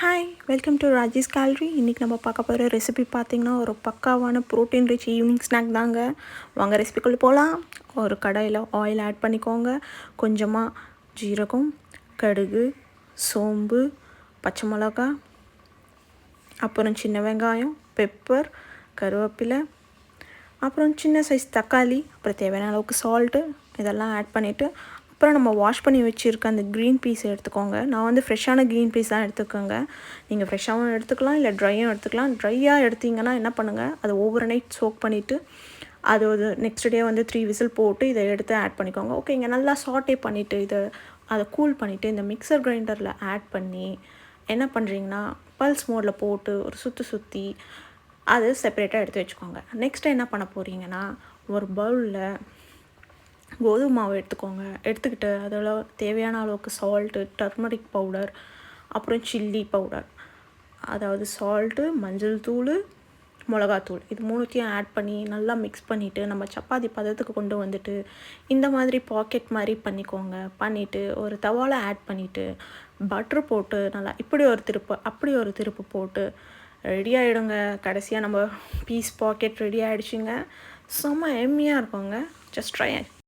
Hi, welcome to Rajesh gallery. இன்றைக்கி நம்ம பார்க்க போகிற ரெசிபி பார்த்திங்கன்னா ஒரு பக்காவான ப்ரோட்டீன் ரிச் ஈவினிங் ஸ்நாக் தாங்க. வாங்க ரெசிபிக்குள்ளே போகலாம். ஒரு கடாயில் ஆயில் ஆட் பண்ணிக்கோங்க. கொஞ்சமாக ஜீரகம், கடுகு, சோம்பு, பச்சை மிளகா, அப்புறம் சின்ன வெங்காயம், பெப்பர், கருவேப்பிலை, அப்புறம் சின்ன சைஸ் தக்காளி, அப்புறம் தேவையான அளவுக்கு சால்ட்டு இதெல்லாம் ஆட் பண்ணிவிட்டு அப்புறம் நம்ம வாஷ் பண்ணி வச்சுருக்க அந்த க்ரீன் பீஸ் எடுத்துக்கோங்க. நான் வந்து ஃப்ரெஷ்ஷான க்ரீன் பீஸ் தான் எடுத்துக்கோங்க. நீங்கள் ஃப்ரெஷ்ஷாகவும் எடுத்துக்கலாம், இல்லை ட்ரையும் எடுத்துக்கலாம். ட்ரையாக எடுத்திங்கன்னா என்ன பண்ணுங்கள், அதை ஓவர் நைட் சோக் பண்ணிவிட்டு அது ஒரு நெக்ஸ்ட் டே வந்து 3 விசில் போட்டு இதை எடுத்து ஆட் பண்ணிக்கோங்க. ஓகேங்க. நல்லா சாட்டே பண்ணிவிட்டு அதை கூல் பண்ணிவிட்டு இந்த மிக்சர் கிரைண்டரில் ஆட் பண்ணி என்ன பண்ணுறீங்கன்னா பல்ஸ் மோடில் போட்டு ஒரு சுற்றி அது செப்பரேட்டாக எடுத்து வச்சுக்கோங்க. நெக்ஸ்ட்டு என்ன பண்ண போகிறீங்கன்னா ஒரு பவுலில் கோதுமை மாவு எடுத்துக்கிட்டு அதில் தேவையான அளவுக்கு சால்ட்டு, டர்மரிக் பவுடர், அப்புறம் சில்லி பவுடர், அதாவது சால்ட்டு, மஞ்சள் தூள், மிளகாத்தூள், இது மூணுத்தையும் ஆட் பண்ணி நல்லா மிக்ஸ் பண்ணிவிட்டு நம்ம சப்பாத்தி பதத்துக்கு கொண்டு வந்துட்டு இந்த மாதிரி பாக்கெட் மாதிரி பண்ணிவிட்டு ஒரு தவாவில் ஆட் பண்ணிவிட்டு பட்ரு போட்டு நல்லா இப்படி ஒரு திருப்பு அப்படி ஒரு திருப்பு போட்டு ரெடி ஆகிடுங்க. கடைசியாக நம்ம பீஸ் பாக்கெட் ரெடி ஆகிடுச்சிங்க. செம்ம எம்மியாக இருக்குங்க. Just try